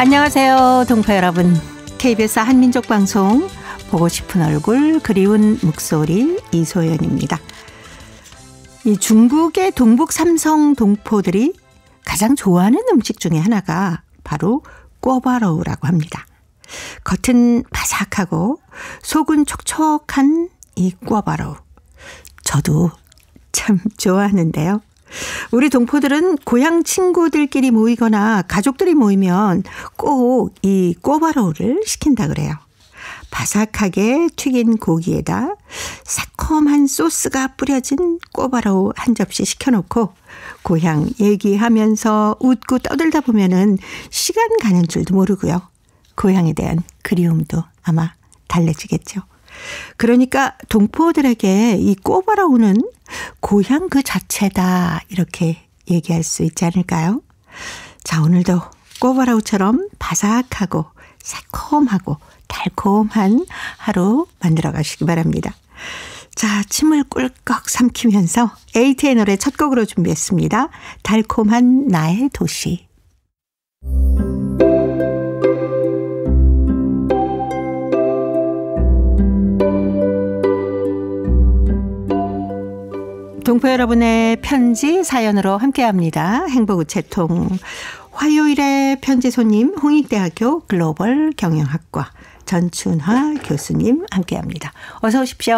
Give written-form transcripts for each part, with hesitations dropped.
안녕하세요, 동포 여러분. KBS 한민족방송 보고 싶은 얼굴 그리운 목소리 이소연입니다. 이 중국의 동북 삼성 동포들이 가장 좋아하는 음식 중에 하나가 바로 꿔바로우라고 합니다. 겉은 바삭하고 속은 촉촉한 이 꿔바로우. 저도 참 좋아하는데요. 우리 동포들은 고향 친구들끼리 모이거나 가족들이 모이면 꼭 이 꿔바로우를 시킨다 그래요. 바삭하게 튀긴 고기에다 새콤한 소스가 뿌려진 꿔바로우 한 접시 시켜놓고 고향 얘기하면서 웃고 떠들다 보면은 시간 가는 줄도 모르고요. 고향에 대한 그리움도 아마 달래지겠죠. 그러니까 동포들에게 이 꿔바로우는 고향 그 자체다, 이렇게 얘기할 수 있지 않을까요? 자, 오늘도 꿔바로우처럼 바삭하고 새콤하고 달콤한 하루 만들어 가시기 바랍니다. 자, 침을 꿀꺽 삼키면서 에이티의 노래 첫 곡으로 준비했습니다. 달콤한 나의 도시. 동포 여러분의 편지 사연으로 함께합니다. 행복우체통 화요일에 편지 손님 홍익대학교 글로벌 경영학과 전춘화 교수님 함께합니다. 어서 오십시오.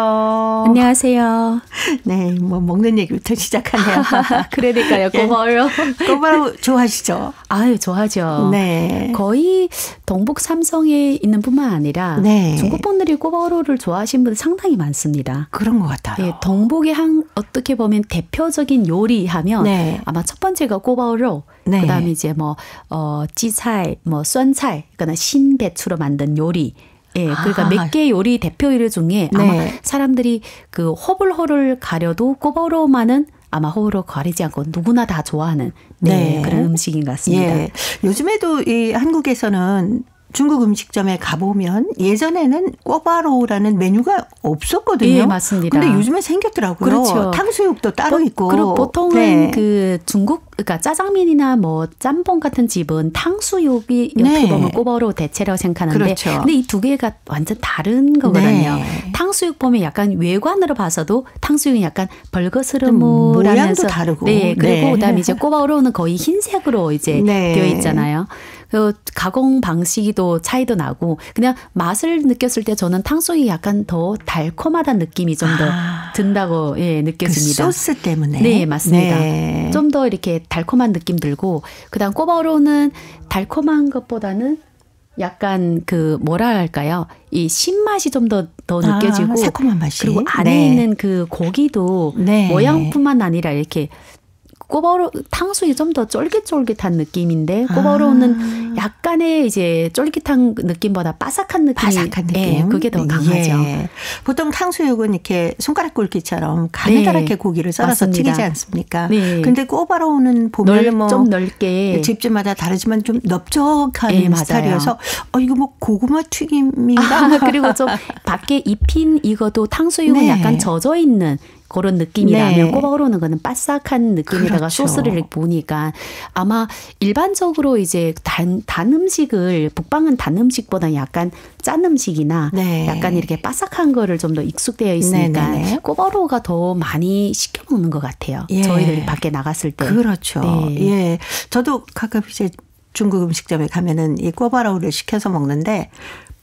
안녕하세요. 네, 뭐 먹는 얘기부터 시작하네요. 그러니까요. 고마워요. 꿔바로우 좋아하시죠? 아유, 좋아하죠. 네. 거의 동북 삼성에 있는 뿐만 아니라 네. 중국 분들이 꿔바로우를 좋아하시는 분들 상당히 많습니다. 그런 것 같아요. 네, 동북의 어떻게 보면 대표적인 요리하면 네. 아마 첫 번째가 꿔바로우. 네. 그다음에 이제 찌차이, 쏜차이, 그러니까 신배추로 만든 요리. 예, 그러니까 몇 개 요리 대표 요리 중에 아마 네. 사람들이 그 호불호를 가려도 꿔바로우만은 아마 호불호 가리지 않고 누구나 다 좋아하는 네, 그런 음식인 것 같습니다. 예. 요즘에도 이 한국에서는 중국 음식점에 가보면 예전에는 꿔바로우라는 메뉴가 없었거든요. 예, 맞습니다. 근데 요즘에 생겼더라고요. 그렇죠. 탕수육도 따로 있고. 그리고 보통은 네. 그 그러니까 짜장면이나 뭐 짬뽕 같은 집은 탕수육이 네. 어떻게 보면 꿔바로우 대체라고 생각하는데, 그렇죠. 근데 이 두 개가 완전 다른 거거든요. 네. 탕수육 보면 약간 외관으로 봐서도 탕수육이 약간 벌거스름을 모양도 하면서 다르고. 네, 그리고 네. 그다음에 이제 꿔바로우는 거의 흰색으로 이제 네. 되어 있잖아요. 그 가공 방식이도 차이도 나고, 그냥 맛을 느꼈을 때 저는 탕수육이 약간 더 달콤하다는 느낌이 좀 더 든다고 느껴집니다. 그 소스 때문에. 네, 맞습니다. 네. 좀 더 이렇게 달콤한 느낌 들고, 그다음 꿔바로우는 달콤한 것보다는 약간 그 뭐라 할까요? 이 신맛이 좀 더 느껴지고, 새콤한 맛이. 그리고 안에 네. 있는 그 고기도 네. 모양뿐만 아니라 이렇게 탕수육이 좀 더 쫄깃쫄깃한 느낌인데, 꿔바로우는 약간의 이제 쫄깃한 느낌보다 바삭한 느낌. 네, 그게 더 강하죠. 예. 보통 탕수육은 이렇게 손가락 굵기처럼 가느다랗게 네, 고기를 썰어서 맞습니다. 튀기지 않습니까? 네. 근데 꿔바로우는 보면 좀 넓게 집집마다 다르지만 좀 넓적한 네, 스타일이어서 이거 뭐 고구마 튀김인가? 그리고 좀 밖에 입힌 이것도 탕수육은 네. 약간 젖어 있는 그런 느낌이라면, 네. 꿔바로우는 거는 바삭한 느낌에다가 그렇죠. 소스를 보니까 아마 일반적으로 이제 단 음식을, 북방은 단 음식보다 약간 짠 음식이나 네. 약간 이렇게 바삭한 거를 좀 더 익숙되어 있으니까 네네네. 꿔바로우가 더 많이 시켜 먹는 것 같아요. 예. 저희들이 밖에 나갔을 때. 그렇죠. 네. 예. 저도 가끔 이제 중국 음식점에 가면은 이 꿔바로우를 시켜서 먹는데,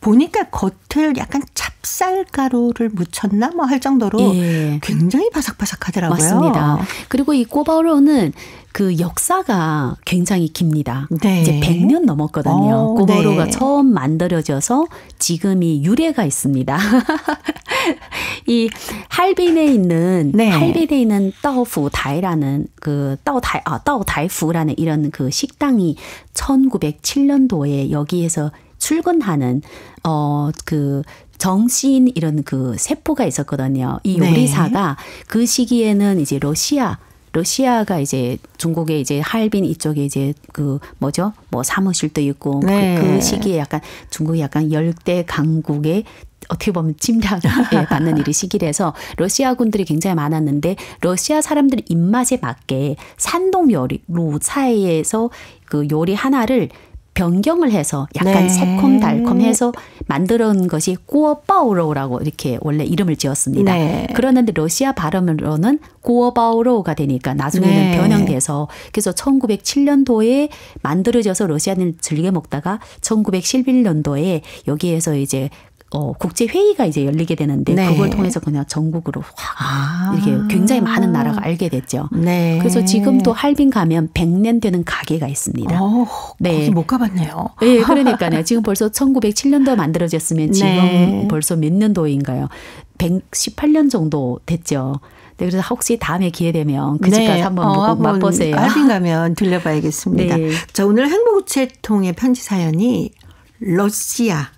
보니까 겉을 약간 찹쌀가루를 묻혔나 뭐 할 정도로 예. 굉장히 바삭바삭하더라고요. 맞습니다. 그리고 이 꿔바로우는 그 역사가 굉장히 깁니다. 네. 이제 100년 넘었거든요. 꿔바로우가 네. 처음 만들어져서 지금이 유래가 있습니다. 이 할빈에 있는 네. 할빈에 있는 따오푸다이라는 그 따오다이푸라는 이런 그 식당이 1907년도에 여기에서 출근하는 그 정신 이런 그 세포가 있었거든요. 이 요리사가 그 시기에는 이제 러시아가 이제 중국의 이제 할빈 이쪽에 이제 그 뭐죠? 뭐 사무실도 있고 그 시기에 약간 중국이 약간 열대 강국의 어떻게 보면 침략을 받는 일이 시기라서 러시아군들이 굉장히 많았는데 러시아 사람들 입맛에 맞게 산동 요리 루차이에서 그 요리 하나를 변경을 해서 약간 네. 새콤달콤해서 만들어온 것이 꾸어바오로우라고 이렇게 원래 이름을 지었습니다. 네. 그런데 러시아 발음으로는 꾸어바오로우가 되니까 나중에는 네. 변형돼서 그래서 1907년도에 만들어져서 러시아는 즐겨 먹다가 1911년도에 여기에서 이제 국제회의가 이제 열리게 되는데 네. 그걸 통해서 그냥 전국으로 확 이렇게 굉장히 많은 나라가 알게 됐죠. 네. 그래서 지금도 할빈 가면 100년 되는 가게가 있습니다. 거기 못 가봤네요. 네, 그러니까요. 지금 벌써 1907년도 만들어졌으면 지금 네. 벌써 몇 년도인가요? 118년 정도 됐죠. 네, 그래서 혹시 다음에 기회 되면 그 집까지 한번 맛보세요. 할빈 가면 들려봐야겠습니다. 네. 자, 오늘 행복우체통의 편지 사연이 러시아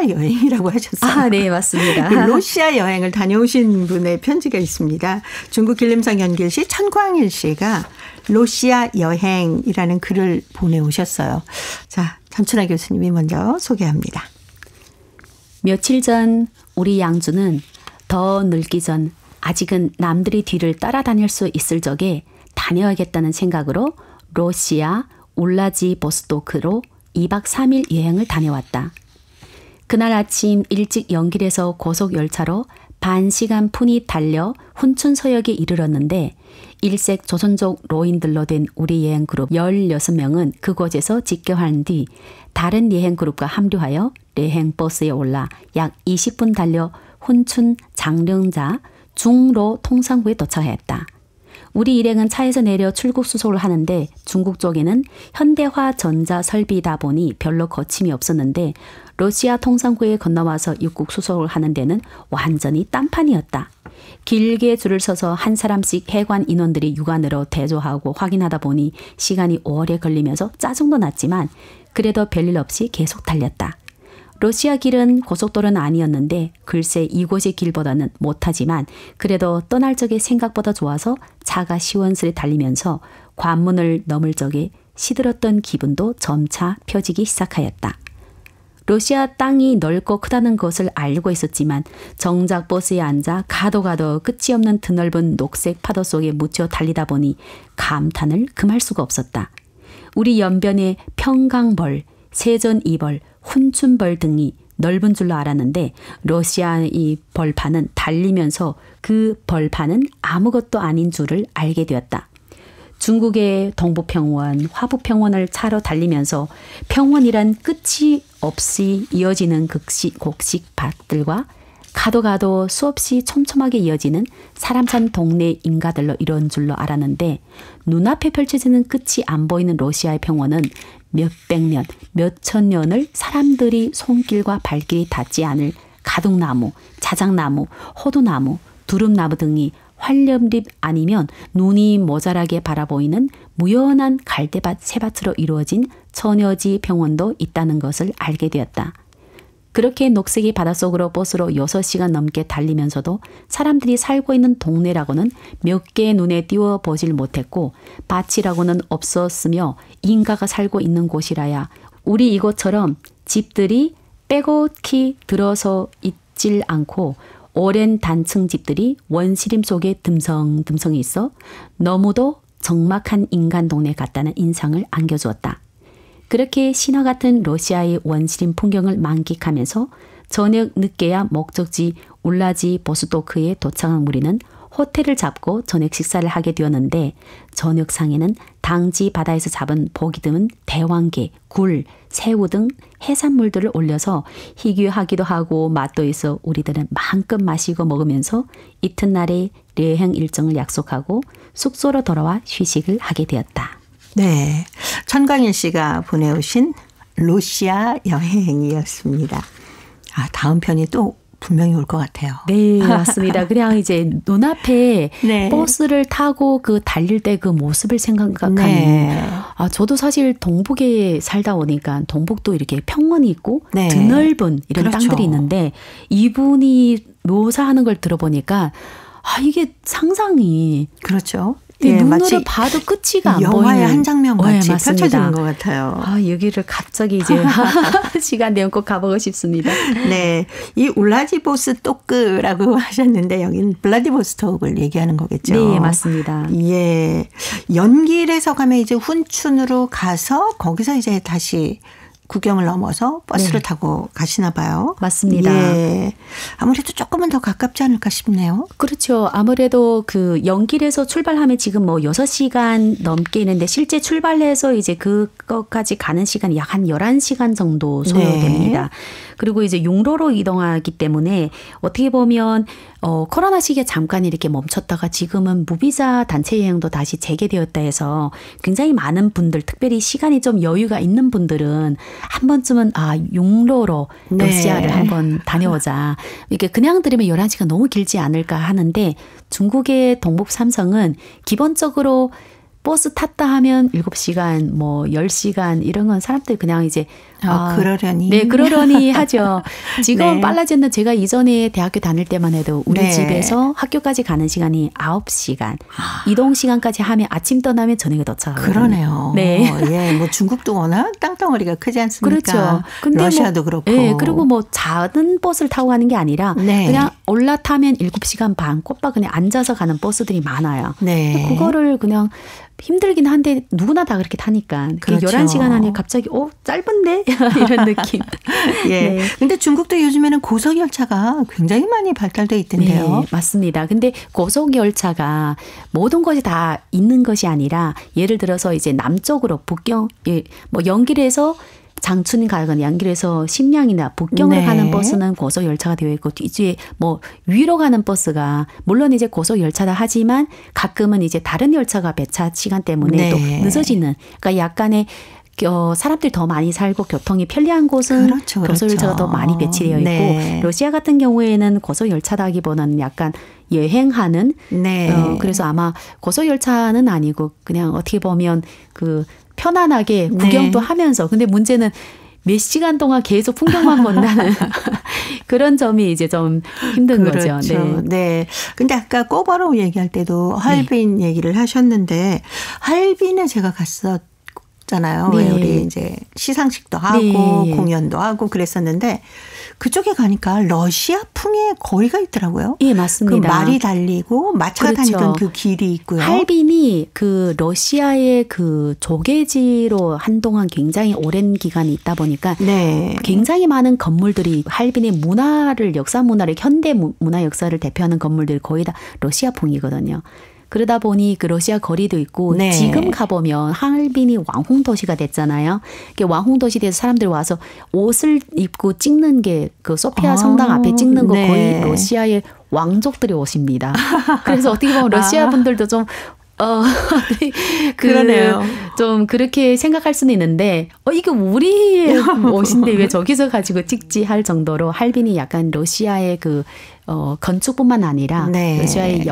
여행이라고 하셨어요. 아, 네, 맞습니다. 러시아 여행을 다녀오신 분의 편지가 있습니다. 중국 길림성 연길시 천광일 씨가 러시아 여행이라는 글을 보내오셨어요. 자, 전춘아 교수님이 먼저 소개합니다. 며칠 전 우리 양주는 더 늙기 전 아직은 남들이 뒤를 따라다닐 수 있을 적에 다녀야겠다는 생각으로 러시아 울라지보스토크로 2박 3일 여행을 다녀왔다. 그날 아침 일찍 연길에서 고속열차로 반시간 푼이 달려 훈춘서역에 이르렀는데 일색 조선족 로인들로 된 우리 여행그룹 16명은 그곳에서 직교한 뒤 다른 여행그룹과 합류하여 여행버스에 올라 약 20분 달려 훈춘 장릉자 중로 통상구에 도착했다. 우리 일행은 차에서 내려 출국 수속을 하는데 중국 쪽에는 현대화 전자 설비이다 보니 별로 거침이 없었는데 러시아 통상구에 건너와서 입국 수속을 하는 데는 완전히 딴판이었다. 길게 줄을 서서 한 사람씩 해관 인원들이 육안으로 대조하고 확인하다 보니 시간이 오래 걸리면서 짜증도 났지만 그래도 별일 없이 계속 달렸다. 러시아 길은 고속도로는 아니었는데 글쎄 이곳의 길보다는 못하지만 그래도 떠날 적에 생각보다 좋아서 차가 시원스레 달리면서 관문을 넘을 적에 시들었던 기분도 점차 펴지기 시작하였다. 러시아 땅이 넓고 크다는 것을 알고 있었지만 정작 버스에 앉아 가도 끝이 없는 드넓은 녹색 파도 속에 묻혀 달리다 보니 감탄을 금할 수가 없었다. 우리 연변에 평강벌, 세전이벌, 훈춘벌 등이 넓은 줄로 알았는데 러시아의 벌판은 달리면서 그 벌판은 아무것도 아닌 줄을 알게 되었다. 중국의 동부평원, 화부평원을 차로 달리면서 평원이란 끝이 없이 이어지는 곡식밭들과 가도 수없이 촘촘하게 이어지는 사람 산 동네 인가들로 이런 줄로 알았는데 눈앞에 펼쳐지는 끝이 안 보이는 러시아의 평원은 몇백 년, 몇천 년을 사람들이 손길과 발길이 닿지 않을 가둑나무, 자작나무, 호두나무, 두릅나무 등이 활렴립 아니면 눈이 모자라게 바라보이는 무연한 갈대밭 새밭으로 이루어진 처녀지 평원도 있다는 것을 알게 되었다. 그렇게 녹색의 바닷속으로 버스로 6시간 넘게 달리면서도 사람들이 살고 있는 동네라고는 몇 개 눈에 띄워보질 못했고 밭이라고는 없었으며 인가가 살고 있는 곳이라야 우리 이곳처럼 집들이 빼곡히 들어서 있질 않고 오랜 단층 집들이 원시림 속에 듬성듬성이 있어 너무도 적막한 인간 동네 같다는 인상을 안겨주었다. 그렇게 신화 같은 러시아의 원시림 풍경을 만끽하면서 저녁 늦게야 목적지 울라지보스토크에 도착한 우리는 호텔을 잡고 저녁 식사를 하게 되었는데 저녁상에는 당지 바다에서 잡은 보기 드문 대왕게, 굴, 새우 등 해산물들을 올려서 희귀하기도 하고 맛도 있어 우리들은 마음껏 마시고 먹으면서 이튿날에 여행 일정을 약속하고 숙소로 돌아와 휴식을 하게 되었다. 네, 천광일 씨가 보내오신 러시아 여행이었습니다. 다음 편이 또 분명히 올 것 같아요. 네, 맞습니다. 그냥 이제 눈앞에 네. 버스를 타고 그 달릴 때 그 모습을 생각하는. 네. 저도 사실 동북에 살다 오니까 동북도 이렇게 평원이 있고 네. 드넓은 이런 그렇죠. 땅들이 있는데 이분이 묘사하는 걸 들어보니까 이게 상상이 그렇죠. 네, 눈으로 봐도 끝이가 안 보이는. 영화의 한 장면 같이 네, 펼쳐지는 것 같아요. 여기를 갑자기 이제 시간 되면 꼭 가보고 싶습니다. 네, 이 울라디보스토크라고 하셨는데 여기는 블라디보스톡을 얘기하는 거겠죠. 네, 맞습니다. 예, 연길에서 가면 이제 훈춘으로 가서 거기서 이제 다시 국경을 넘어서 버스를 타고 가시나 봐요. 맞습니다. 예. 아무래도 조금은 더 가깝지 않을까 싶네요. 그렇죠. 아무래도 그 연길에서 출발하면 지금 뭐 6시간 넘게 있는데 실제 출발해서 이제 그것까지 가는 시간이 약 한 11시간 정도 소요됩니다. 네. 그리고 이제 용로로 이동하기 때문에 어떻게 보면 코로나 시기에 잠깐 이렇게 멈췄다가 지금은 무비자 단체 여행도 다시 재개되었다 해서 굉장히 많은 분들, 특별히 시간이 좀 여유가 있는 분들은 한 번쯤은 용로로 러시아를 네. 한번 다녀오자. 이렇게 그냥 들으면 11시간 너무 길지 않을까 하는데 중국의 동북 삼성은 기본적으로 버스 탔다 하면 7시간, 뭐 10시간 이런 건 사람들이 그냥 이제 그러려니. 네, 그러려니 하죠. 지금은 네. 빨라졌는데 제가 이전에 대학교 다닐 때만 해도 우리 네. 집에서 학교까지 가는 시간이 9시간. 이동 시간까지 하면 아침 떠나면 저녁에 도착하거든요. 그러네요. 네. 예, 뭐 중국도 워낙 땅덩어리가 크지 않습니까? 그렇죠. 근데 러시아도 그렇고. 네, 그리고 뭐 작은 버스를 타고 가는 게 아니라 네. 그냥 올라타면 7시간 반 꼬박 그냥 앉아서 가는 버스들이 많아요. 네. 그거를 그냥 힘들긴 한데 누구나 다 그렇게 타니까. 그렇죠. 11시간 안에 갑자기 짧은데? 이런 느낌. 예. 네. 근데 중국도 요즘에는 고속열차가 굉장히 많이 발달돼 있던데요. 네, 맞습니다. 근데 고속열차가 모든 것이 다 있는 것이 아니라 예를 들어서 이제 남쪽으로 북경, 뭐 연길에서 장춘 가거나 연길에서 심양이나 북경으로 네. 가는 버스는 고속열차가 되어 있고 뒤에 뭐 위로 가는 버스가 물론 이제 고속열차다 하지만 가끔은 이제 다른 열차가 배차 시간 때문에 네. 또 늦어지는 그러니까 약간의 사람들이 더 많이 살고 교통이 편리한 곳은 그렇죠. 고속열차가 더 많이 배치되어 있고 네. 러시아 같은 경우에는 고속열차다기보다는 약간 여행하는 네. 그래서 아마 고속열차는 아니고 그냥 어떻게 보면 그 편안하게 구경도 네. 하면서 근데 문제는 몇 시간 동안 계속 풍경만 본다는 그런 점이 이제 좀 힘든 그렇죠. 거죠. 네. 네. 근데 아까 꼬바로우 얘기할 때도 할빈 네. 얘기를 하셨는데 할빈에 제가 갔었잖아요. 네. 왜 우리 이제 시상식도 하고 네. 공연도 하고 그랬었는데 그쪽에 가니까 러시아풍의 거리가 있더라고요. 예, 맞습니다. 그 말이 달리고 마차가 그렇죠. 다니던 그 길이 있고요. 할빈이 그 러시아의 그 조개지로 한동안 굉장히 오랜 기간이 있다 보니까 네. 굉장히 많은 건물들이 할빈의 문화를 역사 문화를 현대 문화 역사를 대표하는 건물들이 거의 다 러시아풍이거든요. 그러다 보니 그 러시아 거리도 있고 네. 지금 가보면 할빈이 왕홍도시가 됐잖아요. 왕홍도시 돼서 사람들이 와서 옷을 입고 찍는 게 그 소피아 성당 앞에 찍는 거 네. 거의 러시아의 왕족들이 오십니다. 그래서 어떻게 보면 러시아 분들도 좀 그러네요. 좀 그렇게 생각할 수는 있는데 이게 우리의 옷인데 왜 저기서 가지고 찍지 할 정도로 할빈이 약간 러시아의 그 건축뿐만 아니라 네. 러시아의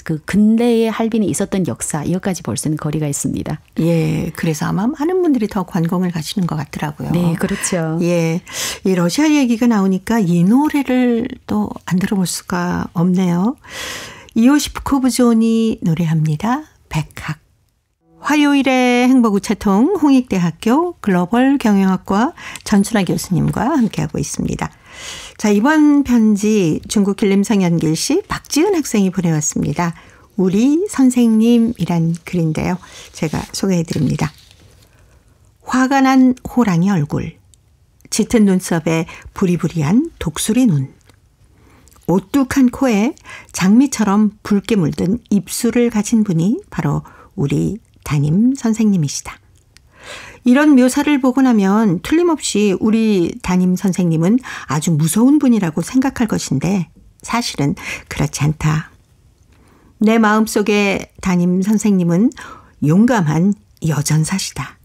그 근대의 할빈이 있었던 역사 이것까지 볼 수 있는 거리가 있습니다. 예, 그래서 아마 많은 분들이 더 관광을 가시는 것 같더라고요. 네, 그렇죠. 예, 이 러시아 얘기가 나오니까 이 노래를 또 안 들어볼 수가 없네요. 이오시프 코브존이 노래합니다. 백학. 화요일의 행복우체통 홍익대학교 글로벌 경영학과 전춘아 교수님과 함께하고 있습니다. 자, 이번 편지 중국 길림성 연길시 박지은 학생이 보내왔습니다. 우리 선생님이란 글인데요. 제가 소개해드립니다. 화가 난 호랑이 얼굴, 짙은 눈썹에 부리부리한 독수리 눈, 오뚝한 코에 장미처럼 붉게 물든 입술을 가진 분이 바로 우리 담임 선생님이시다. 이런 묘사를 보고 나면 틀림없이 우리 담임 선생님은 아주 무서운 분이라고 생각할 것인데 사실은 그렇지 않다. 내 마음속에 담임 선생님은 용감한 여전사시다.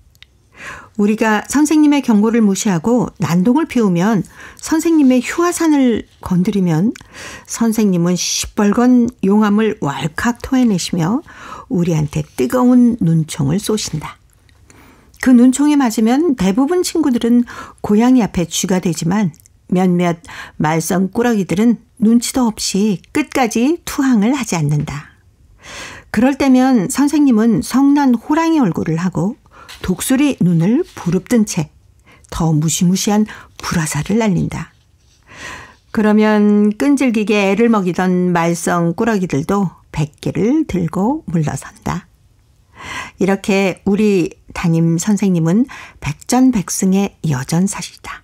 우리가 선생님의 경고를 무시하고 난동을 피우면 선생님의 휴화산을 건드리면 선생님은 시뻘건 용암을 왈칵 토해내시며 우리한테 뜨거운 눈총을 쏘신다. 그 눈총에 맞으면 대부분 친구들은 고양이 앞에 쥐가 되지만 몇몇 말썽꾸러기들은 눈치도 없이 끝까지 투항을 하지 않는다. 그럴 때면 선생님은 성난 호랑이 얼굴을 하고 독수리 눈을 부릅뜬 채 더 무시무시한 불화살을 날린다. 그러면 끈질기게 애를 먹이던 말썽 꾸러기들도 백기를 들고 물러선다. 이렇게 우리 담임 선생님은 백전백승의 여전사시다.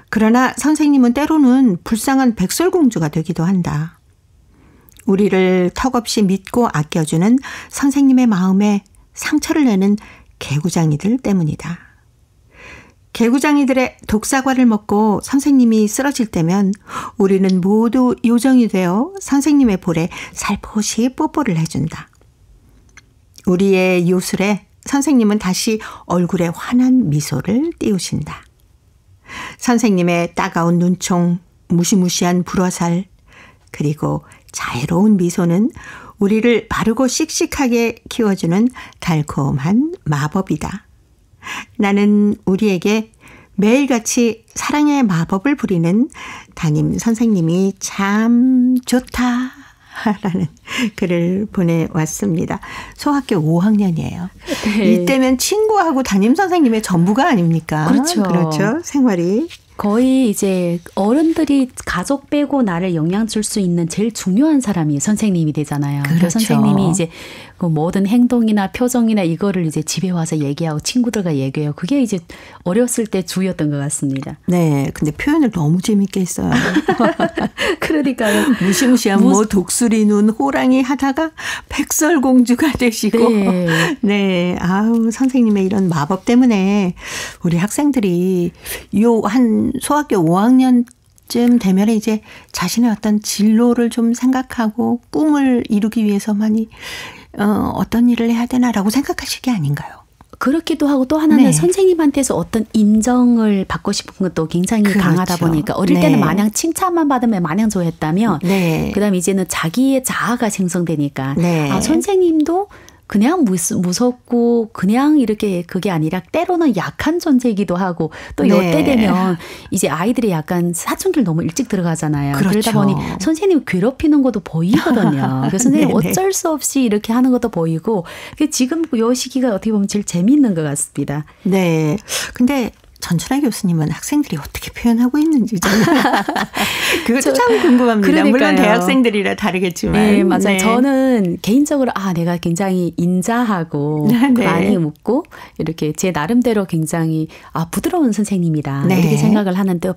그러나 선생님은 때로는 불쌍한 백설공주가 되기도 한다. 우리를 턱없이 믿고 아껴주는 선생님의 마음에 상처를 내는 개구장이들 때문이다. 개구장이들의 독사과를 먹고 선생님이 쓰러질 때면 우리는 모두 요정이 되어 선생님의 볼에 살포시 뽀뽀를 해준다. 우리의 요술에 선생님은 다시 얼굴에 환한 미소를 띄우신다. 선생님의 따가운 눈총, 무시무시한 불화살, 그리고 자애로운 미소는 우리를 바르고 씩씩하게 키워주는 달콤한 마법이다. 나는 우리에게 매일같이 사랑의 마법을 부리는 담임 선생님이 참 좋다 라는 글을 보내왔습니다. 소학교 5학년이에요. 네. 이때면 친구하고 담임 선생님의 전부가 아닙니까? 그렇죠. 그렇죠. 생활이. 거의 이제 어른들이 가족 빼고 나를 영향 줄 수 있는 제일 중요한 사람이 선생님이 되잖아요. 그렇죠. 그 선생님이 이제 그 모든 행동이나 표정이나 이거를 이제 집에 와서 얘기하고 친구들과 얘기해요. 그게 이제 어렸을 때 주였던 것 같습니다. 네. 근데 표현을 너무 재밌게 했어요. 그러니까요. 무시무시한 뭐 독수리 눈 호랑이 하다가 백설공주가 되시고. 네. 네. 아우, 선생님의 이런 마법 때문에 우리 학생들이 요 한 소학교 5학년쯤 되면 이제 자신의 어떤 진로를 좀 생각하고 꿈을 이루기 위해서 많이 어떤 일을 해야 되나라고 생각하실 게 아닌가요? 그렇기도 하고 또 하나는 네. 선생님한테서 어떤 인정을 받고 싶은 것도 굉장히 그렇죠. 강하다 보니까 어릴 때는 마냥 칭찬만 받으면 마냥 좋아했다면 네. 그다음에 이제는 자기의 자아가 생성되니까 네. 아, 선생님도 그냥 무섭고 그냥 이렇게 그게 아니라 때로는 약한 존재이기도 하고 또 네. 이때 되면 이제 아이들이 약간 사춘기를 너무 일찍 들어가잖아요. 그렇죠. 그러다 보니 선생님 괴롭히는 것도 보이거든요. 그래서 선생님 네네. 어쩔 수 없이 이렇게 하는 것도 보이고 지금 이 시기가 어떻게 보면 제일 재미있는 것 같습니다. 네. 근데 전춘아 교수님은 학생들이 어떻게 표현하고 있는지 그것도 참 궁금합니다. 그러니까요. 물론 대학생들이라 다르겠지만. 네, 맞아요. 네. 저는 개인적으로 내가 굉장히 인자하고 네. 많이 묻고 이렇게 제 나름대로 굉장히 부드러운 선생님이다. 네. 이렇게 생각을 하는데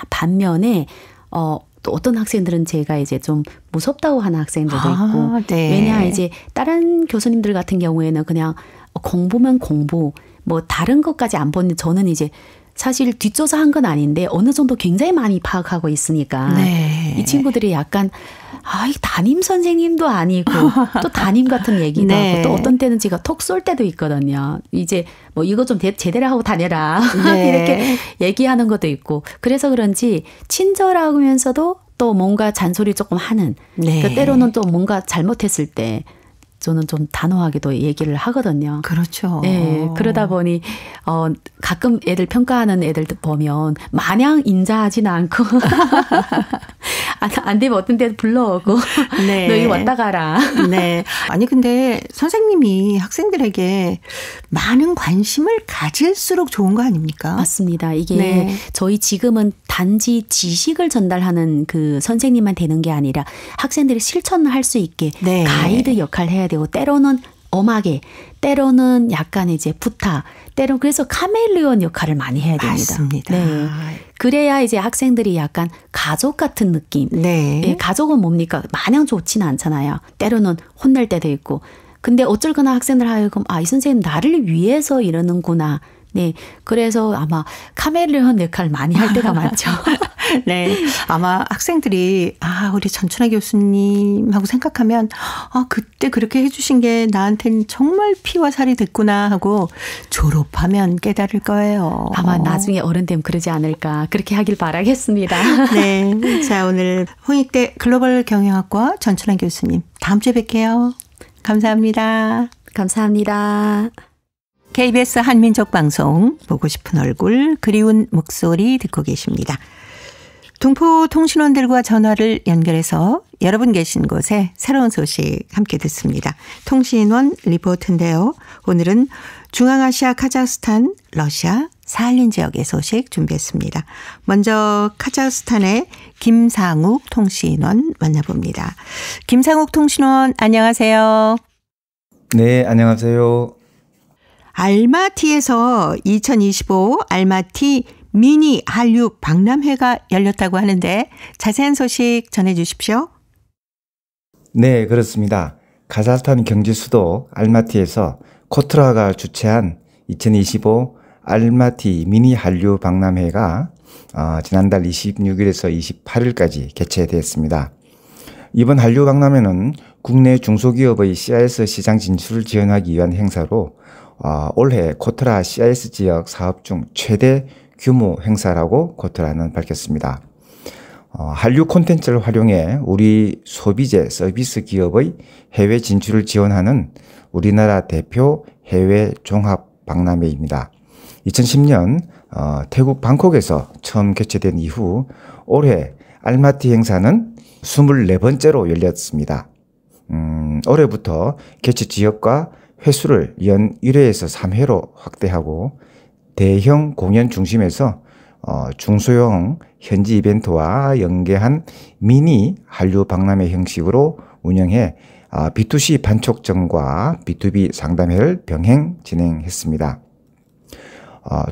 반면에 또 어떤 학생들은 제가 이제 좀 무섭다고 하는 학생들도 있고 네. 왜냐 이제 다른 교수님들 같은 경우에는 그냥 공부면 공부 뭐 다른 것까지 안 보는 저는 이제 사실 뒷조사한 건 아닌데 어느 정도 굉장히 많이 파악하고 있으니까 네. 이 친구들이 약간 이 담임 선생님도 아니고 또 담임 같은 얘기도 네. 하고 또 어떤 때는 제가 톡 쏠 때도 있거든요. 이제 뭐 이거 좀 제대로 하고 다녀라 네. 이렇게 얘기하는 것도 있고 그래서 그런지 친절하면서도 또 뭔가 잔소리 조금 하는 네. 그 때로는 또 뭔가 잘못했을 때 저는 좀 단호하게도 얘기를 하거든요. 그렇죠. 네, 그러다 보니 가끔 애들 평가하는 애들 보면 마냥 인자하지는 않고 안 되면 어떤 때 불러오고 네. 너 여기 왔다 가라. 네. 아니 근데 선생님이 학생들에게 많은 관심을 가질수록 좋은 거 아닙니까? 맞습니다. 이게 네. 저희 지금은 단지 지식을 전달하는 그 선생님만 되는 게 아니라 학생들이 실천을 할 수 있게 네. 가이드 역할을 해야 되고 때로는 엄하게 때로는 약간 이제 부탁 때로는 그래서 카멜레온 역할을 많이 해야 됩니다. 맞습니다. 네. 그래야 이제 학생들이 약간 가족 같은 느낌. 네. 예, 가족은 뭡니까? 마냥 좋지는 않잖아요. 때로는 혼낼 때도 있고. 근데 어쩔거나 학생들 하여금 이 선생님 나를 위해서 이러는구나. 네. 그래서 아마 카멜레온 역할을 많이 할 때가 많죠. 네. 아마 학생들이 우리 전춘아 교수님하고 생각하면 그때 그렇게 해주신 게 나한테는 정말 피와 살이 됐구나 하고 졸업하면 깨달을 거예요. 아마 나중에 어른 되면 그러지 않을까. 그렇게 하길 바라겠습니다. 네. 자, 오늘 홍익대 글로벌 경영학과 전춘아 교수님 다음 주에 뵐게요. 감사합니다. 감사합니다. KBS 한민족방송 보고 싶은 얼굴 그리운 목소리 듣고 계십니다. 동포통신원들과 전화를 연결해서 여러분 계신 곳에 새로운 소식 함께 듣습니다. 통신원 리포트인데요. 오늘은 중앙아시아 카자흐스탄, 러시아, 사할린 지역의 소식 준비했습니다. 먼저 카자흐스탄의 김상욱 통신원 만나봅니다. 김상욱 통신원 안녕하세요. 네, 안녕하세요. 알마티에서 2025 알마티 미니 한류 박람회가 열렸다고 하는데 자세한 소식 전해주십시오. 네, 그렇습니다. 카자흐스탄 경제 수도 알마티에서 코트라가 주최한 2025 알마티 미니 한류 박람회가 지난달 26일에서 28일까지 개최되었습니다. 이번 한류 박람회는 국내 중소기업의 CIS 시장 진출을 지원하기 위한 행사로 올해 코트라 CIS 지역 사업 중 최대 규모 행사라고 코트라는 밝혔습니다. 한류 콘텐츠를 활용해 우리 소비재 서비스 기업의 해외 진출을 지원하는 우리나라 대표 해외 종합 박람회입니다. 2010년 태국 방콕에서 처음 개최된 이후 올해 알마티 행사는 24번째로 열렸습니다. 올해부터 개최 지역과 횟수를 연 1회에서 3회로 확대하고 대형 공연 중심에서 중소형 현지 이벤트와 연계한 미니 한류 박람회 형식으로 운영해 B2C 판촉점과 B2B 상담회를 병행 진행했습니다.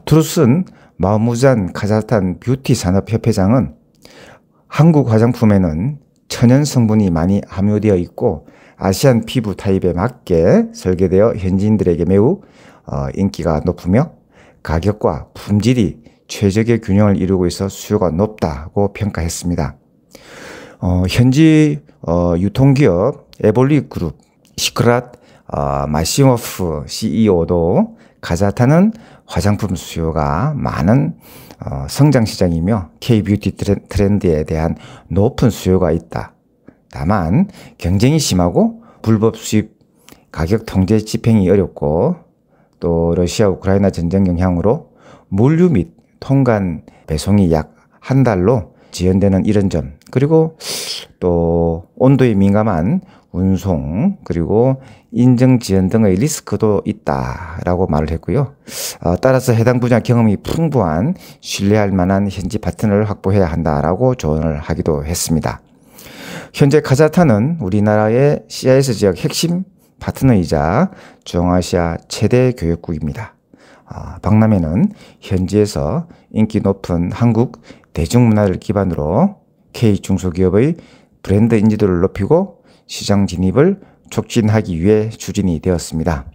투르슨 마흐무잔 카자흐스탄 뷰티 산업협회장은 한국 화장품에는 천연 성분이 많이 함유되어 있고 아시안 피부 타입에 맞게 설계되어 현지인들에게 매우 인기가 높으며 가격과 품질이 최적의 균형을 이루고 있어 수요가 높다고 평가했습니다. 현지 유통기업 에볼리 그룹 시크랏 마시모프 CEO도 카자흐스탄은 화장품 수요가 많은 성장 시장이며 K-뷰티 트렌드에 대한 높은 수요가 있다. 다만 경쟁이 심하고 불법 수입 가격 통제 집행이 어렵고 또 러시아 우크라이나 전쟁 영향으로 물류 및 통관 배송이 약 한 달로 지연되는 이런 점, 그리고 또 온도에 민감한 운송 그리고 인증 지연 등의 리스크도 있다라고 말을 했고요. 따라서 해당 분야 경험이 풍부한 신뢰할 만한 현지 파트너를 확보해야 한다라고 조언을 하기도 했습니다. 현재 카자흐스탄은 우리나라의 CIS 지역 핵심 파트너이자 중앙아시아 최대 교역국입니다. 박람회는 현지에서 인기 높은 한국 대중문화를 기반으로 K 중소기업의 브랜드 인지도를 높이고 시장 진입을 촉진하기 위해 추진이 되었습니다.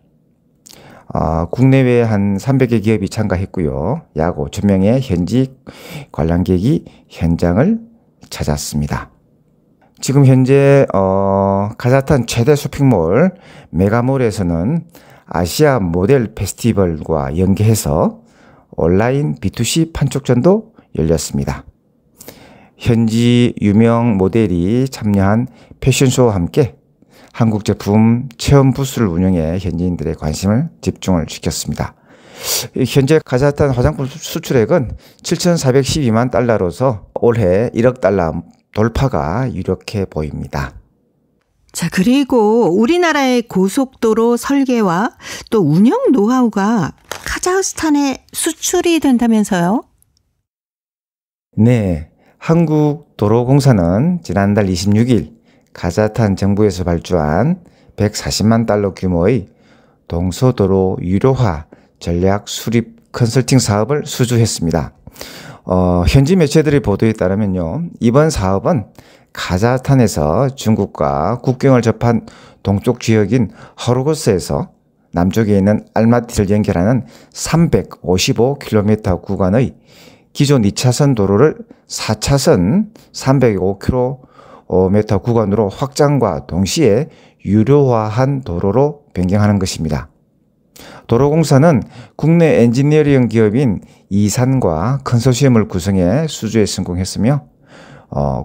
국내외 한 300개 기업이 참가했고요. 약 5,000명의 현지 관람객이 현장을 찾았습니다. 지금 현재 카자흐스탄 최대 쇼핑몰 메가몰에서는 아시아 모델 페스티벌과 연계해서 온라인 B2C 판촉전도 열렸습니다. 현지 유명 모델이 참여한 패션쇼와 함께 한국 제품 체험 부스를 운영해 현지인들의 관심을 집중을 시켰습니다. 현재 카자흐스탄 화장품 수출액은 7,412만 달러로서 올해 1억 달러 돌파가 유력해 보입니다. 자, 그리고 우리나라의 고속도로 설계와 또 운영 노하우가 카자흐스탄에 수출이 된다면서요? 네, 한국도로공사는 지난달 26일 카자흐스탄 정부에서 발주한 140만 달러 규모의 동서도로 유료화 전략 수립 컨설팅 사업을 수주했습니다. 현지 매체들의 보도에 따르면요, 이번 사업은 카자흐스탄에서 중국과 국경을 접한 동쪽 지역인 허르고스에서 남쪽에 있는 알마티를 연결하는 355km 구간의 기존 2차선 도로를 4차선 305km 구간으로 확장과 동시에 유료화한 도로로 변경하는 것입니다. 도로공사는 국내 엔지니어링 기업인 이산과 컨소시엄을 구성해 수주에 성공했으며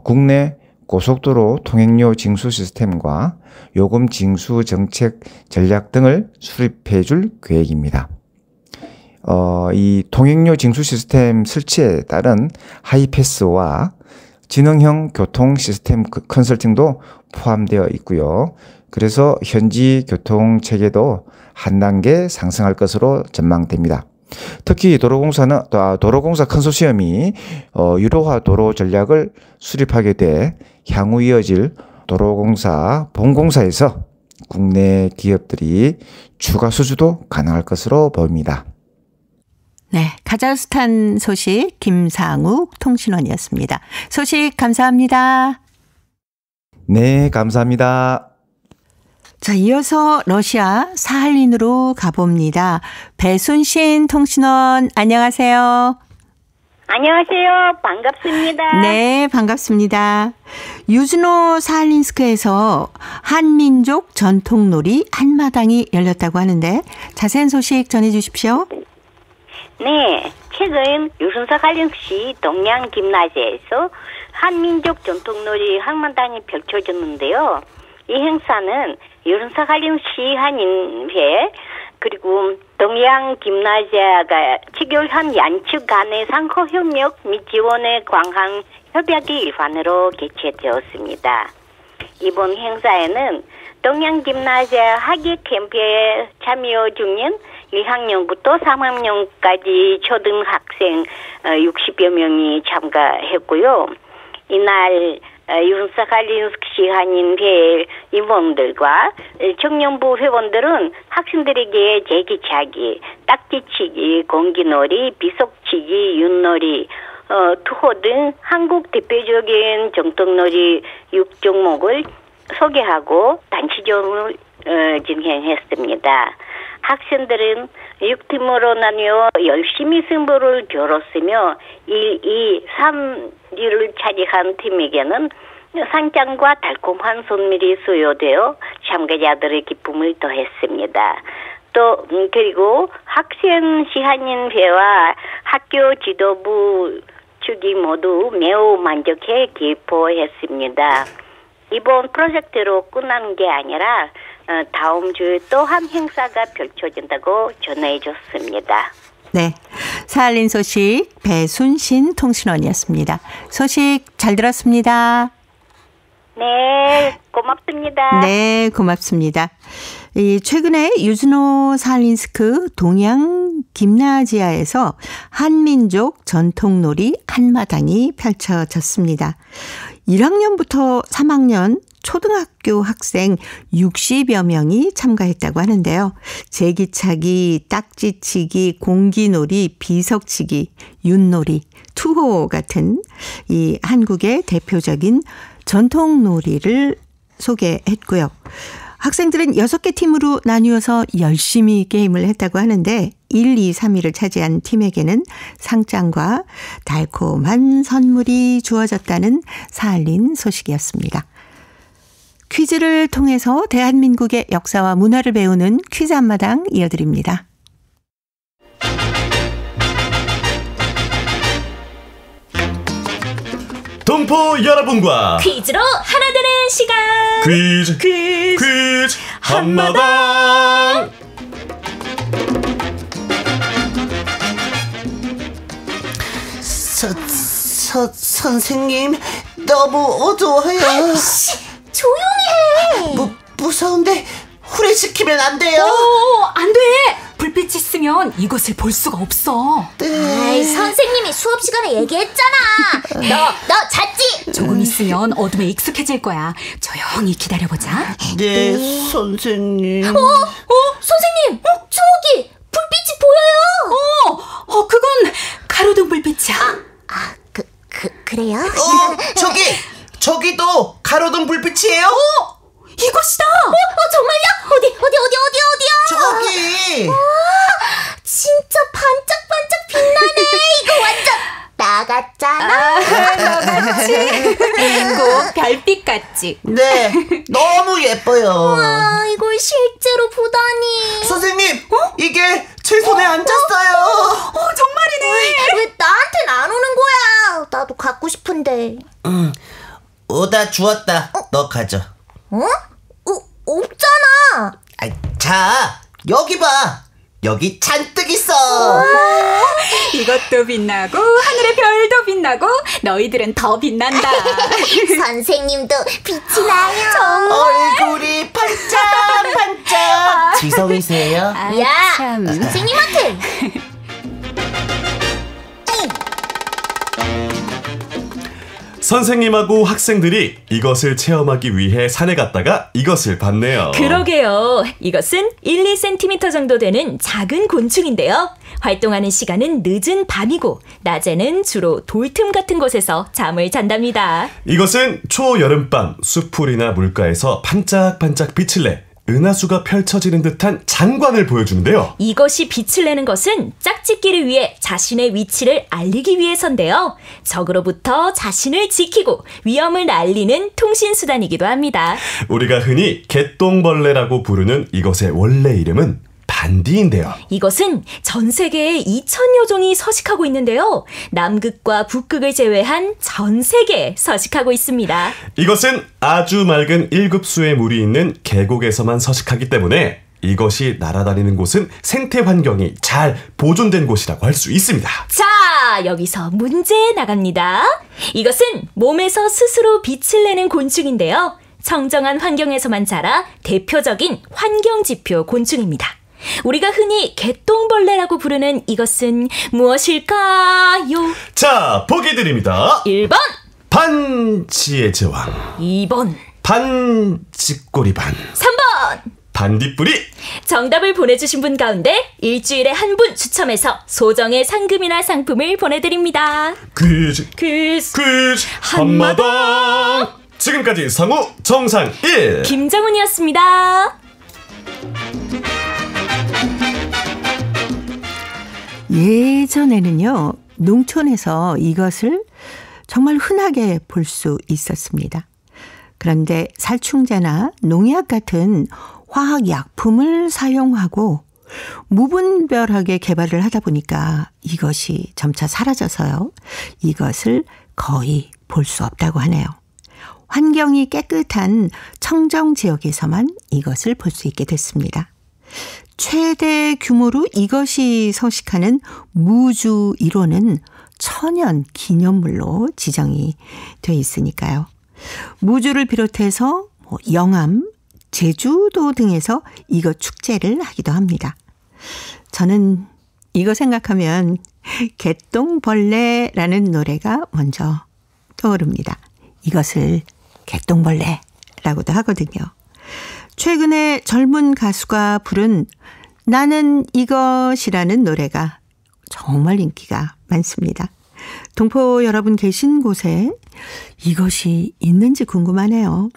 국내 고속도로 통행료 징수 시스템과 요금 징수 정책 전략 등을 수립해 줄 계획입니다. 이 통행료 징수 시스템 설치에 따른 하이패스와 지능형 교통 시스템 컨설팅도 포함되어 있고요. 그래서 현지 교통 체계도 한 단계 상승할 것으로 전망됩니다. 특히 도로공사 컨소시엄이 유로화 도로 전략을 수립하게 돼 향후 이어질 도로공사 본공사에서 국내 기업들이 추가 수주도 가능할 것으로 보입니다. 네, 카자흐스탄 소식 김상욱 통신원이었습니다. 소식 감사합니다. 네, 감사합니다. 자, 이어서 러시아 사할린으로 가봅니다. 배순신 통신원 안녕하세요. 안녕하세요. 반갑습니다. 네, 반갑습니다. 유즈노 사할린스크에서 한민족 전통놀이 한마당이 열렸다고 하는데 자세한 소식 전해주십시오. 네, 최근 유즈노사할린스크시 동양 김나지에서 한민족 전통놀이 한마당이 펼쳐졌는데요. 이 행사는 유즈노사할린스크시 한인회 그리고 동양 김나지아가 체결한 양측 간의 상호 협력 및 지원에 관한 협약의 일환으로 개최되었습니다. 이번 행사에는 동양 김나지아 학예 캠프에 참여 중인 1학년부터 3학년까지 초등학생 60여 명이 참가했고요. 이날 유즈노사할린스크시 한인회 임원들과 청년부 회원들은 학생들에게 제기차기, 딱지치기, 공기놀이, 비석치기, 윷놀이, 투호 등 한국 대표적인 전통놀이 6종목을 소개하고 단체전을 진행했습니다. 학생들은 6팀으로 나뉘어 열심히 승부를 겨뤘으며 1, 2, 3위를 차지한 팀에게는 상장과 달콤한 선물이 수여되어 참가자들의 기쁨을 더했습니다. 또 그리고 학생 시한인회와 학교 지도부 측이 모두 매우 만족해 기뻐했습니다. 이번 프로젝트로 끝나는 게 아니라 다음 주에 또 한 행사가 펼쳐진다고 전해줬습니다. 네, 사할린 소식 배순신 통신원이었습니다. 소식 잘 들었습니다. 네, 고맙습니다. 네, 고맙습니다. 최근에 유즈노 사할린스크 동양 김나지아에서 한민족 전통놀이 한마당이 펼쳐졌습니다. 1학년부터 3학년 초등학교 학생 60여 명이 참가했다고 하는데요. 제기차기, 딱지치기, 공기놀이, 비석치기, 윷놀이, 투호 같은 이 한국의 대표적인 전통놀이를 소개했고요. 학생들은 6개 팀으로 나뉘어서 열심히 게임을 했다고 하는데 1, 2, 3위를 차지한 팀에게는 상장과 달콤한 선물이 주어졌다는 사할린 소식이었습니다. 퀴즈를 통해서 대한민국의 역사와 문화를 배우는 퀴즈 한마당 이어드립니다. 동포 여러분과 퀴즈로 하나 되는 시간. 퀴즈 한마당. 선생님 너무 어두워요. 아이씨, 조용히 해. 무서운데 후레시키면 안 돼요. 안 돼. 불빛이 있으면 이것을 볼 수가 없어. 아이, 선생님이 수업 시간에 얘기했잖아. 너 잤지? 조금 있으면 어둠에 익숙해질 거야. 조용히 기다려보자. 네, 선생님. 선생님, 저기 불빛이 보여요. 그건 가로등 불빛이야. 그래요? 저기도 가로등 불빛이에요? 이것이다. 정말요? 어디요? 저기. 진짜 반짝반짝 빛나네. 이거 완전 나같잖아. 꼭 별빛 같지? 네, 너무 예뻐요. 와, 이걸 실제로 보다니. 선생님, 이게 제 손에 앉았어요. 정말이네. 왜 나한텐 안 오는 거야? 나도 갖고 싶은데. 오다 주웠다. 너 가져. 없잖아. 자, 여기 봐. 여기 잔뜩 있어. 이것도 빛나고 하늘의 별도 빛나고 너희들은 더 빛난다. 선생님도 빛이 나요. 얼굴이 반짝반짝. 지성이세요? 야, 참. 선생님한테. 선생님하고 학생들이 이것을 체험하기 위해 산에 갔다가 이것을 봤네요. 그러게요. 이것은 1, 2cm 정도 되는 작은 곤충인데요. 활동하는 시간은 늦은 밤이고 낮에는 주로 돌틈 같은 곳에서 잠을 잔답니다. 이것은 초여름밤 수풀이나 물가에서 반짝반짝 빛을 내 은하수가 펼쳐지는 듯한 장관을 보여주는데요. 이것이 빛을 내는 것은 짝짓기를 위해 자신의 위치를 알리기 위해서인데요. 적으로부터 자신을 지키고 위험을 알리는 통신수단이기도 합니다. 우리가 흔히 개똥벌레라고 부르는 이것의 원래 이름은 반디인데요. 이것은 전 세계에 2,000여 종이 서식하고 있는데요. 남극과 북극을 제외한 전 세계에 서식하고 있습니다. 이것은 아주 맑은 1급수의 물이 있는 계곡에서만 서식하기 때문에 이것이 날아다니는 곳은 생태 환경이 잘 보존된 곳이라고 할 수 있습니다. 자, 여기서 문제 나갑니다. 이것은 몸에서 스스로 빛을 내는 곤충인데요. 청정한 환경에서만 자라 대표적인 환경지표 곤충입니다. 우리가 흔히 개똥벌레라고 부르는 이것은 무엇일까요? 자, 보기 드립니다. 1번 반지의 제왕, 2번 반지꼬리반, 3번 반딧불이. 정답을 보내주신 분 가운데 일주일에 한 분 추첨해서 소정의 상금이나 상품을 보내드립니다. 퀴즈 한마당. 지금까지 성우 정상 1 김정은이었습니다. 예전에는요, 농촌에서 이것을 정말 흔하게 볼 수 있었습니다. 그런데 살충제나 농약 같은 화학약품을 사용하고 무분별하게 개발을 하다 보니까 이것이 점차 사라져서요, 이것을 거의 볼 수 없다고 하네요. 환경이 깨끗한 청정 지역에서만 이것을 볼 수 있게 됐습니다. 최대 규모로 이것이 서식하는 무주 1호는 천연 기념물로 지정이 돼 있으니까요. 무주를 비롯해서 영암, 제주도 등에서 이것 축제를 하기도 합니다. 저는 이거 생각하면 개똥벌레라는 노래가 먼저 떠오릅니다. 이것을 개똥벌레라고도 하거든요. 최근에 젊은 가수가 부른 나는 이것이라는 노래가 정말 인기가 많습니다. 동포 여러분 계신 곳에 이것이 있는지 궁금하네요.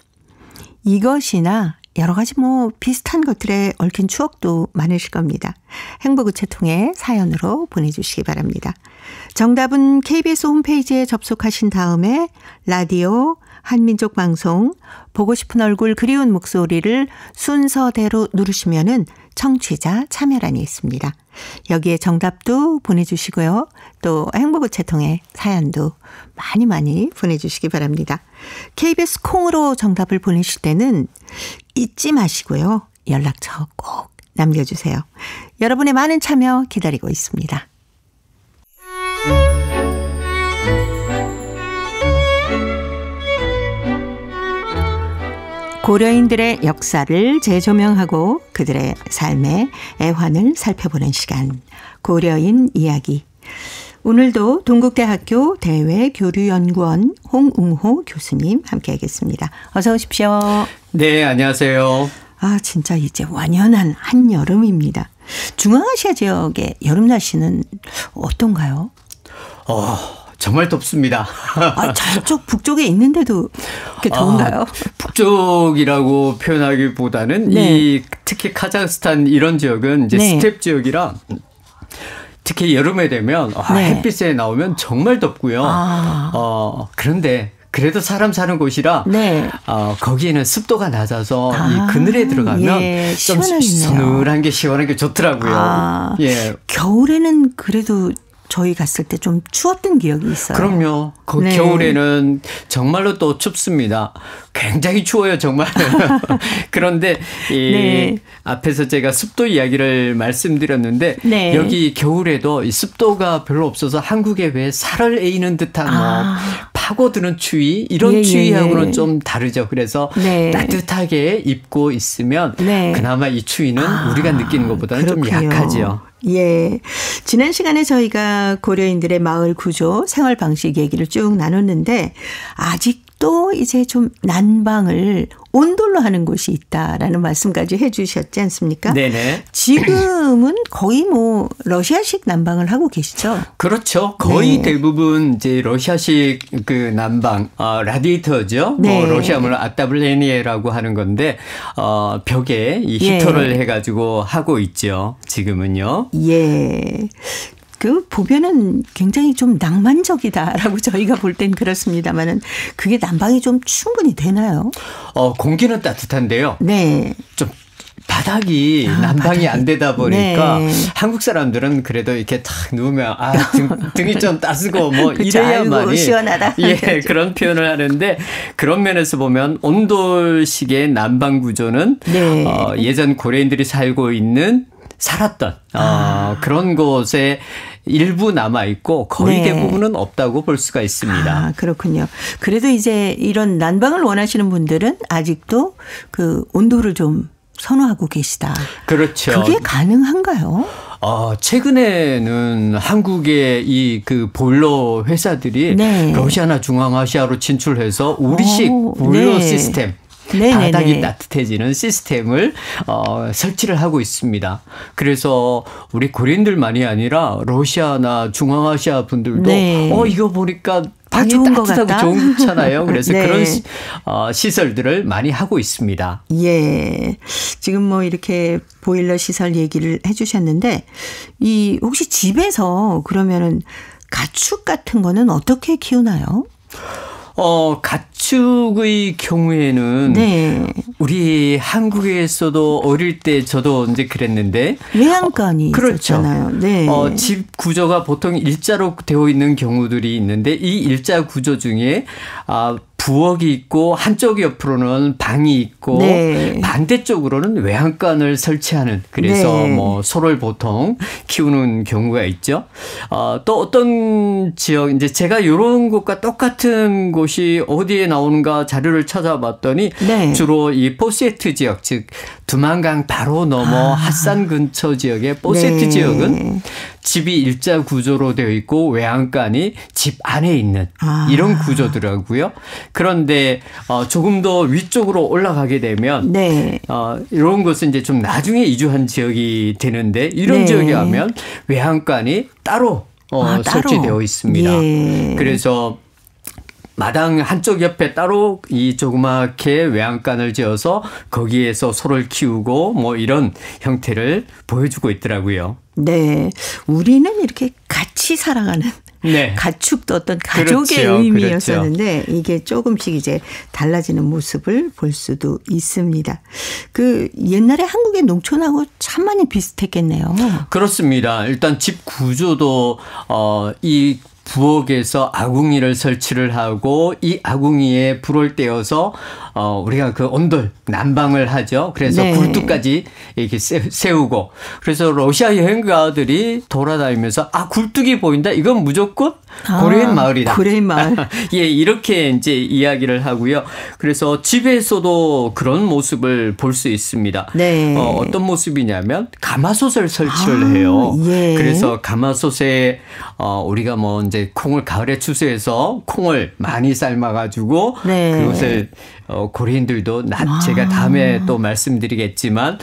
이것이나 여러 가지 비슷한 것들에 얽힌 추억도 많으실 겁니다. 행복우체통에 사연으로 보내주시기 바랍니다. 정답은 KBS 홈페이지에 접속하신 다음에 라디오 한민족 방송 보고 싶은 얼굴 그리운 목소리를 순서대로 누르시면은 청취자 참여란이 있습니다. 여기에 정답도 보내주시고요. 또 행복우체통에 사연도 많이 보내주시기 바랍니다. KBS 콩으로 정답을 보내실 때는 잊지 마시고요. 연락처 꼭 남겨주세요. 여러분의 많은 참여 기다리고 있습니다. 고려인들의 역사를 재조명하고 그들의 삶의 애환을 살펴보는 시간, 고려인 이야기. 오늘도 동국대학교 대외교류연구원 홍웅호 교수님 함께하겠습니다. 어서 오십시오. 네, 안녕하세요. 진짜 이제 완연한 한여름입니다. 중앙아시아 지역의 여름 날씨는 어떤가요? 정말 덥습니다. 저쪽 북쪽에 있는데도 그렇게 더운가요? 북쪽이라고 표현하기보다는 네. 특히 카자흐스탄 이런 지역은 이제 네. 스텝 지역이라 특히 여름에 되면 네. 햇빛에 나오면 정말 덥고요. 그런데 그래도 사람 사는 곳이라 네. 거기에는 습도가 낮아서 이 그늘에 들어가면 예, 좀 시원하겠네요. 서늘한 게 시원한 게 좋더라고요. 예. 겨울에는 그래도 저희 갔을 때 좀 추웠던 기억이 있어요. 그럼요. 그 네. 겨울에는 정말로 또 춥습니다. 굉장히 추워요, 정말. 그런데 네. 앞에서 제가 습도 이야기를 말씀드렸는데 네. 여기 겨울에도 이 습도가 별로 없어서 한국에 왜 살을 에이는 듯한 뭐 파고드는 추위 이런 추위하고는 좀 다르죠. 그래서 네. 따뜻하게 입고 있으면 네. 그나마 이 추위는 우리가 느끼는 것보다는 그렇군요. 좀 약하죠. 예. 지난 시간에 저희가 고려인들의 마을 구조, 생활 방식 얘기를 쭉 나눴는데 아직도 이제 좀 난방을 온돌로 하는 곳이 있다라는 말씀까지 해 주셨지 않습니까? 네네. 지금은 거의 뭐 러시아식 난방을 하고 계시죠? 그렇죠. 거의 네. 대부분 이제 러시아식 그 난방, 라디에이터죠. 네. 뭐 러시아말로 아따블레니에라고 하는 건데, 벽에 이 히터를 해가지고 하고 있죠. 지금은요. 예. 그 보면은 굉장히 좀 낭만적이다라고 저희가 볼 땐 그렇습니다만은 그게 난방이 좀 충분히 되나요? 공기는 따뜻한데요. 네. 좀 바닥이 난방이 안 되다 보니까 네. 한국 사람들은 그래도 이렇게 탁 누우면 등이 좀 따스고 뭐 그쵸, 이래야만이 아이고, 시원하다. 예, 그런 표현을 하는데 그런 면에서 보면 온돌식의 난방 구조는 네. 예전 고려인들이 살았던 그런 곳에 일부 남아있고 거의 네. 대부분은 없다고 볼 수가 있습니다. 그렇군요. 그래도 이제 이런 난방을 원하시는 분들은 아직도 그 온도를 좀 선호하고 계시다. 그렇죠. 그게 가능한가요? 최근에는 한국의 이 그 보일러 회사들이 네. 러시아나 중앙아시아로 진출해서 우리식 보일러 네. 시스템 네네네. 바닥이 따뜻해지는 시스템을 설치를 하고 있습니다. 그래서 우리 고려인들만이 아니라 러시아나 중앙아시아 분들도 네. 이거 보니까 방이 좋은 것 따뜻하고 같다. 좋잖아요. 그래서 네. 그런 시설들을 많이 하고 있습니다. 예. 지금 뭐 이렇게 보일러 시설 얘기를 해 주셨는데 이 혹시 집에서 그러면은 가축 같은 거는 어떻게 키우나요? 가축의 경우에는 네. 우리 한국에서도 어릴 때 저도 이제 그랬는데 외양간이 있었잖아요. 네. 집 구조가 보통 일자로 되어 있는 경우들이 있는데 이 일자 구조 중에 부엌이 있고 한쪽 옆으로는 방이 있고 네. 반대쪽으로는 외양간을 설치하는 그래서 네. 뭐 소를 보통 키우는 경우가 있죠. 또 어떤 지역 이제 제가 이런 곳과 똑같은 곳이 어디에 나오는가 자료를 찾아봤더니 네. 주로 이 포세트 지역 즉 두만강 바로 넘어 핫산 근처 지역의 포세트 네. 지역은 집이 일자 구조로 되어 있고 외양간이 집 안에 있는 이런 구조더라고요. 그런데 조금 더 위쪽으로 올라가게 되면 네. 이런 것은 이제 좀 나중에 이주한 지역이 되는데 이런 네. 지역에 가면 외양간이 따로 설치되어 있습니다. 예. 그래서 마당 한쪽 옆에 따로 이 조그맣게 외양간을 지어서 거기에서 소를 키우고 뭐 이런 형태를 보여주고 있더라고요. 네. 우리는 이렇게 같이 살아가는 네. 가축도 어떤 가족의 그렇죠. 의미였었는데 이게 조금씩 이제 달라지는 모습을 볼 수도 있습니다. 그 옛날에 한국의 농촌하고 참 많이 비슷했겠네요. 그렇습니다. 일단 집 구조도 이 부엌에서 아궁이를 설치를 하고 이 아궁이에 불을 떼어서 우리가 그 온돌 난방을 하죠. 그래서 네. 굴뚝까지 이렇게 세우고 그래서 러시아 여행가들이 돌아다니면서 굴뚝이 보인다. 이건 무조건 고려인 마을이다. 고려인 마을. 예, 이렇게 이제 이야기를 하고요. 그래서 집에서도 그런 모습을 볼 수 있습니다. 네. 어떤 모습이냐면 가마솥을 설치를 해요. 예. 그래서 가마솥에 우리가 뭐 이제 콩을 가을에 추수해서 콩을 많이 삶아가지고 네. 그것을 고려인들도 제가 다음에 또 말씀드리겠지만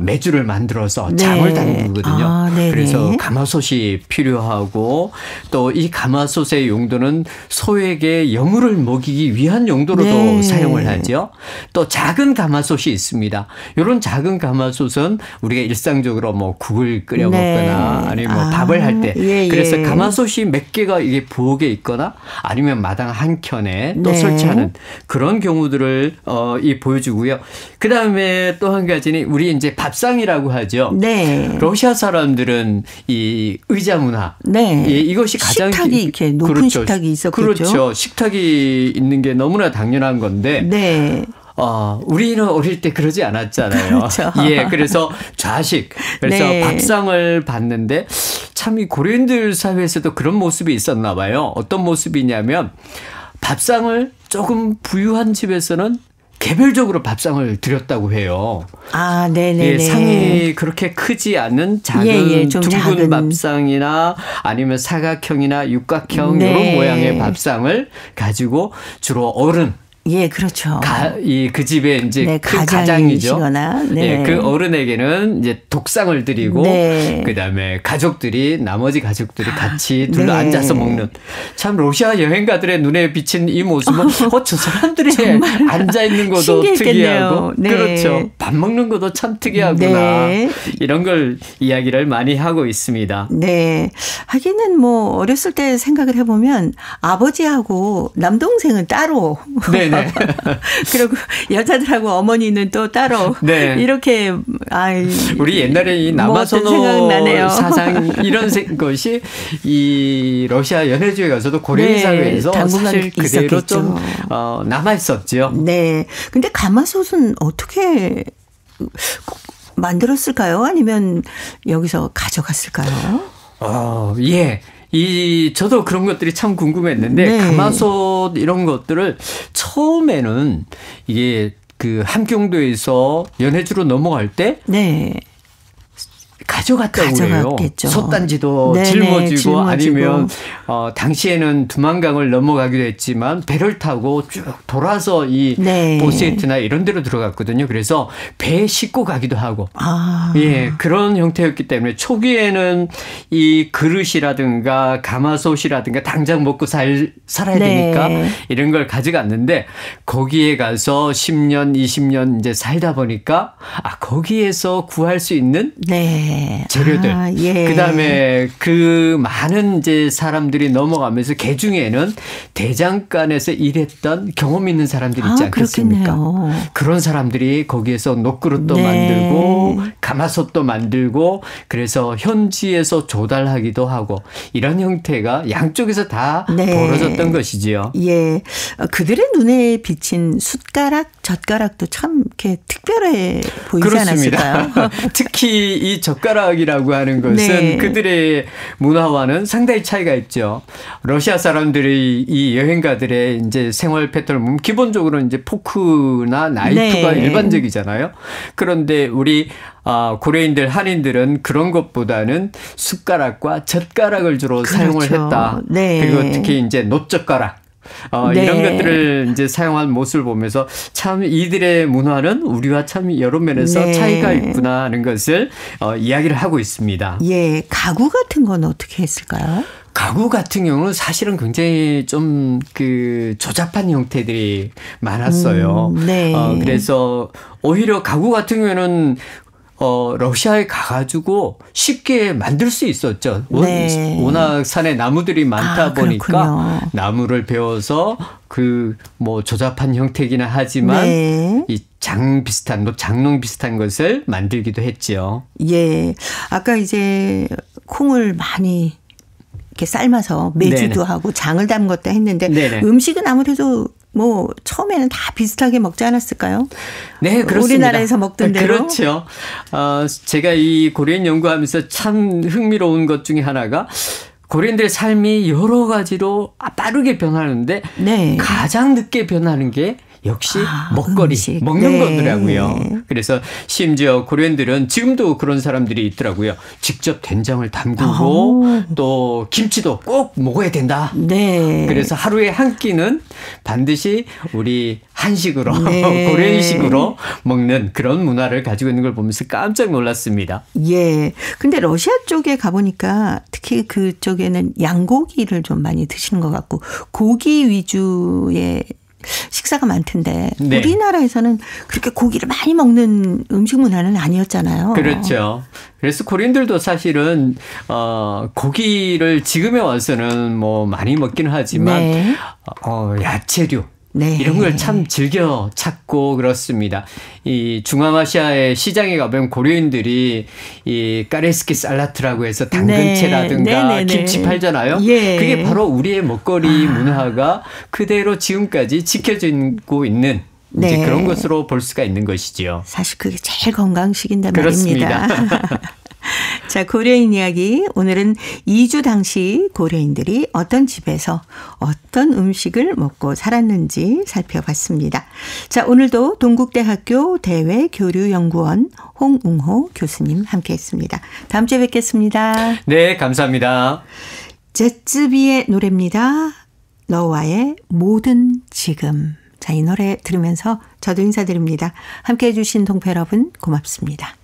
메주를 만들어서 장을 담그거든요. 그래서 가마솥이 필요하고 또 이 가마솥의 용도는 소에게 여물을 먹이기 위한 용도로도 사용을 하죠. 또 작은 가마솥이 있습니다. 이런 작은 가마솥은 우리가 일상적으로 뭐 국을 끓여 먹거나 아니면 뭐 밥을 할 때 그래서 가마솥이 몇 개가 이게 부엌에 있거나 아니면 마당 한 켠에 또 설치하는 그런 경우들 것들을 보여주고요. 그 다음에 또 한 가지는 우리 이제 밥상이라고 하죠. 네. 러시아 사람들은 이 의자 문화. 네. 이것이 가장 식탁이 이렇게 높은 그렇죠. 식탁이 있었겠죠. 그렇죠. 식탁이 있는 게 너무나 당연한 건데. 네. 우리는 어릴 때 그러지 않았잖아요. 그렇죠. 예, 그래서 좌식. 그래서 네. 밥상을 봤는데 참 이 고려인들 사회에서도 그런 모습이 있었나 봐요. 어떤 모습이냐면 밥상을 조금 부유한 집에서는 개별적으로 밥상을 드렸다고 해요. 아, 네네. 예, 상이 그렇게 크지 않은 작은 둥근 작은 밥상이나 아니면 사각형이나 육각형 네. 이런 모양의 밥상을 가지고 주로 어른. 예, 그렇죠. 그 집에 이제 네, 그 가장이죠. 네. 예, 그 어른에게는 이제 독상을 드리고, 네. 그 다음에 나머지 가족들이 같이 둘러 앉아서 먹는. 참 러시아 여행가들의 눈에 비친 이 모습은 저 사람들이 앉아 있는 것도 특이하고, 네. 그렇죠. 밥 먹는 것도 참 특이하구나. 네. 이런 걸 이야기를 많이 하고 있습니다. 네. 하기는 뭐 어렸을 때 생각을 해보면 아버지하고 남동생은 따로. 네네. 그리고 여자들하고 어머니는 또 따로. 네. 이렇게, 우리 옛날에 이 남아선호 사상 이런 것이 이 러시아 연해주에 가서도 고려인 네. 사회에서 사실 그대로 있었겠죠. 좀 남아있었죠. 네. 근데 가마솥은 어떻게 만들었을까요? 아니면 여기서 가져갔을까요? 예. 저도 그런 것들이 참 궁금했는데, 네. 가마솥 이런 것들을 처음에는 이게 그 함경도에서 연해주로 넘어갈 때, 네. 가져갔다고 해요. 솥단지도 짊어지고 아니면 당시에는 두만강을 넘어가기도 했지만 배를 타고 쭉 돌아서 이 보스에트나 이런 데로 들어갔거든요. 그래서 배에 싣고 가기도 하고 예, 그런 형태였기 때문에 초기에는 이 그릇이라든가 가마솥이라든가 당장 먹고 살아야 되니까 이런 걸 가져갔는데 거기에 가서 10년, 20년 이제 살다 보니까 거기에서 구할 수 있는 재료들. 그다음에 그 많은 이제 사람들이 넘어가면서 그 중에는 대장간에서 일했던 경험 있는 사람들이 있지 않겠습니까? 그렇겠네요. 그런 사람들이 거기에서 녹그릇도 만들고 가마솥도 만들고 그래서 현지에서 조달하기도 하고 이런 형태가 양쪽에서 다 벌어졌던 것이지요. 예. 그들의 눈에 비친 숟가락, 젓가락도 참 이렇게 특별해 보이지 그렇습니다. 않았을까요? 특히 이 젓가락이라고 하는 것은 그들의 문화와는 상당히 차이가 있죠. 러시아 사람들이 이 여행가들의 이제 생활 패턴을 보면 기본적으로 이제 포크나 나이프가 일반적이잖아요. 그런데 우리 고려인들, 한인들은 그런 것보다는 숟가락과 젓가락을 주로 사용을 했다. 그리고 특히 이제 놋젓가락. 이런 것들을 이제 사용한 모습을 보면서 참 이들의 문화는 우리와 참 여러 면에서 차이가 있구나 하는 것을 이야기를 하고 있습니다. 예, 가구 같은 건 어떻게 했을까요? 가구 같은 경우는 사실은 굉장히 좀 그 조잡한 형태들이 많았어요. 그래서 오히려 가구 같은 경우는 러시아에 가가지고 쉽게 만들 수 있었죠. 워낙 산에 나무들이 많다 보니까 그렇군요. 나무를 베어서 그 뭐 조잡한 형태이기는 하지만 이 장롱 비슷한 것을 만들기도 했죠. 예. 아까 이제 콩을 많이 이렇게 삶아서 매주도 하고 장을 담궜다 했는데 음식은 아무래도 뭐 처음에는 다 비슷하게 먹지 않았을까요? 네, 그렇습니다. 우리나라에서 먹던 대로. 그렇죠. 제가 이 고려인 연구하면서 참 흥미로운 것 중에 하나가 고려인들의 삶이 여러 가지로 빠르게 변하는데 가장 늦게 변하는 게 역시 먹거리, 먹는 거더라고요. 그래서 심지어 고려인들은 지금도 그런 사람들이 있더라고요. 직접 된장을 담그고 또 김치도 꼭 먹어야 된다. 그래서 하루에 한 끼는 반드시 우리 한식으로 고려인식으로 먹는 그런 문화를 가지고 있는 걸 보면서 깜짝 놀랐습니다. 예. 근데 러시아 쪽에 가보니까 특히 그쪽에는 양고기를 좀 많이 드시는 것 같고 고기 위주의 식사가 많던데 우리나라에서는 그렇게 고기를 많이 먹는 음식 문화는 아니었잖아요. 그렇죠. 그래서 고려인들도 사실은 고기를 지금에 와서는 뭐 많이 먹기는 하지만 야채류 네. 이런 걸 참 즐겨 찾고 그렇습니다. 이 중앙아시아의 시장에 가면 고려인들이 이 까레스키 살라트라고 해서 당근채라든가 김치 팔잖아요. 예. 그게 바로 우리의 먹거리 문화가 그대로 지금까지 지켜지고 있는 이제 그런 것으로 볼 수가 있는 것이지요. 사실 그게 제일 건강식인데 그렇습니다. 말입니다. 자, 고려인 이야기. 오늘은 이주 당시 고려인들이 어떤 집에서 어떤 음식을 먹고 살았는지 살펴봤습니다. 자, 오늘도 동국대학교 대외교류연구원 홍웅호 교수님 함께했습니다. 다음 주에 뵙겠습니다. 네, 감사합니다. 제츠비의 노래입니다. 너와의 모든 지금. 자, 이 노래 들으면서 저도 인사드립니다. 함께해 주신 동포 여러분 고맙습니다.